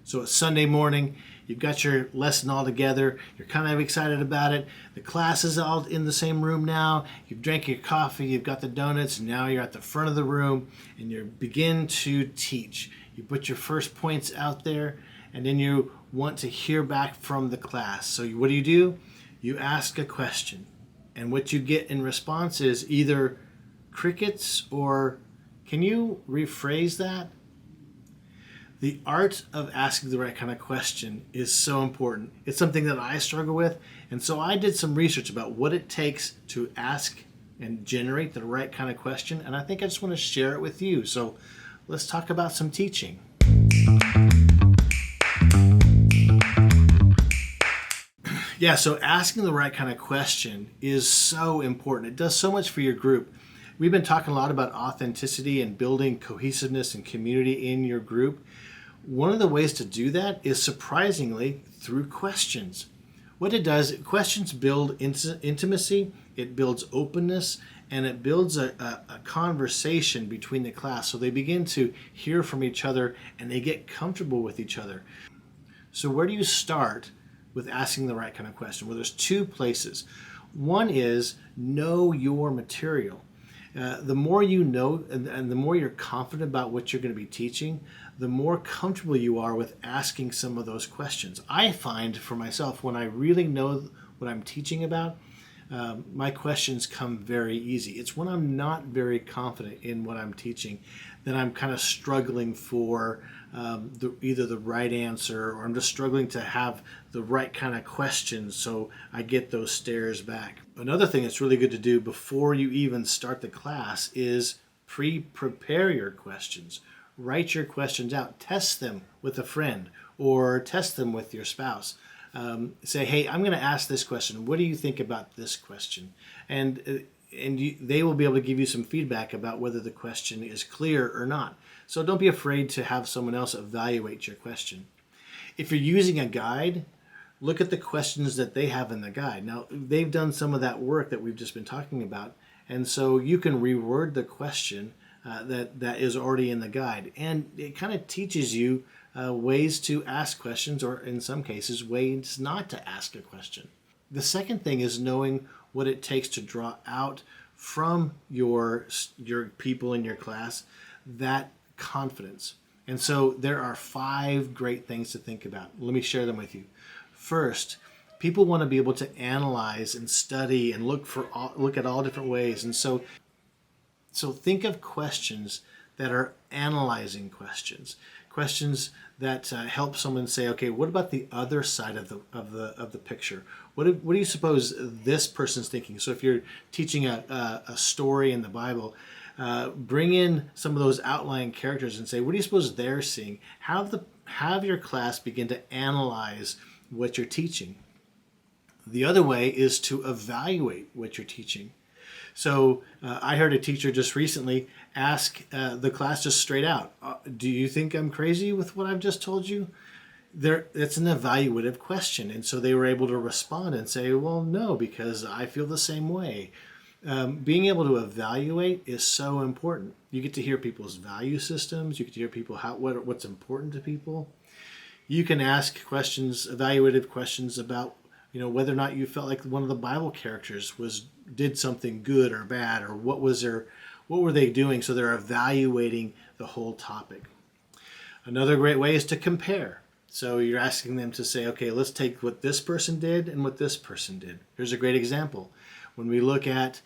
So it's Sunday morning, you've got your lesson all together, you're kind of excited about it. The class is all in the same room now. You've drank your coffee, you've got the donuts, and now you're at the front of the room and you begin to teach. You put your first points out there, and then you want to hear back from the class. So what do? You ask a question, and what you get in response is either crickets or, can you rephrase that? The art of asking the right kind of question is so important. It's something that I struggle with. And so I did some research about what it takes to ask and generate the right kind of question. And I think I just want to share it with you. So let's talk about some teaching. Yeah, so asking the right kind of question is so important. It does so much for your group. We've been talking a lot about authenticity and building cohesiveness and community in your group. One of the ways to do that is surprisingly through questions. What it does, questions build intimacy, it builds openness, and it builds a conversation between the class. So they begin to hear from each other and they get comfortable with each other. So where do you start with asking the right kind of question? Well, there's two places. One is know your material. The more you know and the more you're confident about what you're going to be teaching, the more comfortable you are with asking some of those questions. I find for myself, when I really know what I'm teaching about, my questions come very easy. It's when I'm not very confident in what I'm teaching that I'm kind of struggling for either the right answer, or I'm just struggling to have the right kind of questions, so I get those stares back. Another thing that's really good to do before you even start the class is prepare your questions. Write your questions out. Test them with a friend or test them with your spouse. Say, hey, I'm going to ask this question. What do you think about this question? And they will be able to give you some feedback about whether the question is clear or not. So don't be afraid to have someone else evaluate your question. If you're using a guide, look at the questions that they have in the guide. Now, they've done some of that work that we've just been talking about, and so you can reword the question that is already in the guide. And it kind of teaches you ways to ask questions, or in some cases, ways not to ask a question. The second thing is knowing what it takes to draw out from your people in your class that confidence. And so there are 5 great things to think about. Let me share them with you. First, people want to be able to analyze and study and look at all different ways. And so think of questions that are analyzing questions that help someone say, okay, what about the other side of the picture? What do you suppose this person's thinking? So if you're teaching a story in the Bible, bring in some of those outlying characters and say, what do you suppose they're seeing? Have your class begin to analyze what you're teaching. The other way is to evaluate what you're teaching. So I heard a teacher just recently ask the class just straight out, do you think I'm crazy with what I've just told you? It's an evaluative question. And so they were able to respond and say, well, no, because I feel the same way. Being able to evaluate is so important. You get to hear people's value systems. You get to hear people what's important to people. You can ask questions, evaluative questions about whether or not you felt like one of the Bible characters did something good or bad, or what were they doing? So they're evaluating the whole topic. Another great way is to compare. So you're asking them to say, okay, let's take what this person did and what this person did. Here's a great example. When we look at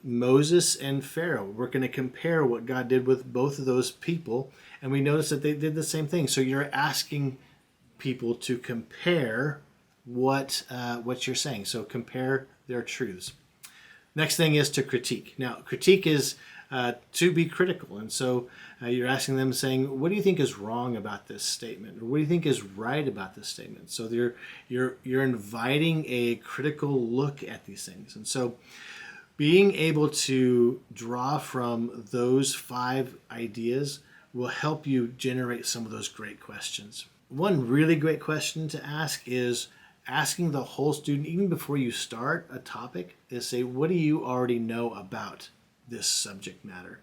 Moses and Pharaoh, we're going to compare what God did with both of those people, and we notice that they did the same thing. So you're asking people to compare what you're saying. So compare their truths. Next thing is to critique. Now, critique is to be critical. And so you're asking them, saying, what do you think is wrong about this statement? Or what do you think is right about this statement? So you're inviting a critical look at these things. And so being able to draw from those 5 ideas will help you generate some of those great questions. One really great question to ask is asking the whole student, even before you start a topic, is say, what do you already know about this subject matter?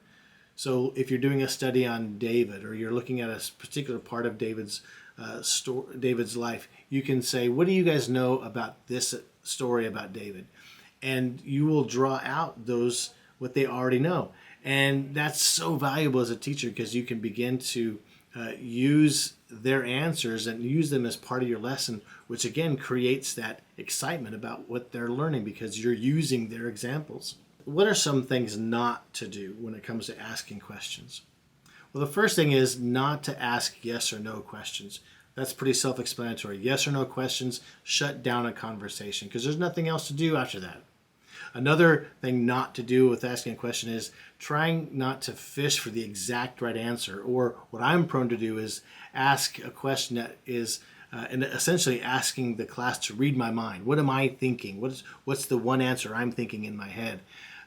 So if you're doing a study on David, or you're looking at a particular part of David's David's life, you can say, what do you guys know about this story about David? And you will draw out those, what they already know. And that's so valuable as a teacher, because you can begin to use their answers and use them as part of your lesson, which again creates that excitement about what they're learning because you're using their examples. What are some things not to do when it comes to asking questions? Well, the first thing is not to ask yes or no questions. That's pretty self-explanatory. Yes or no questions shut down a conversation because there's nothing else to do after that. Another thing not to do with asking a question is trying not to fish for the exact right answer. Or what I'm prone to do is ask a question that is and essentially asking the class to read my mind. What am I thinking? What's the one answer I'm thinking in my head?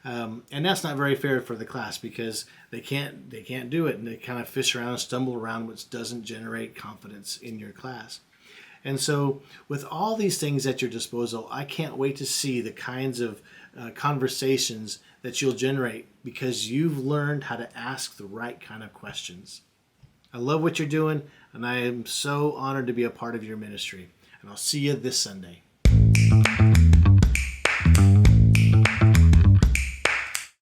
And that's not very fair for the class because they can't do it, and they kind of fish around and stumble around, which doesn't generate confidence in your class. And so with all these things at your disposal, I can't wait to see the kinds of conversations that you'll generate because you've learned how to ask the right kind of questions. I love what you're doing, and I am so honored to be a part of your ministry. And I'll see you this Sunday.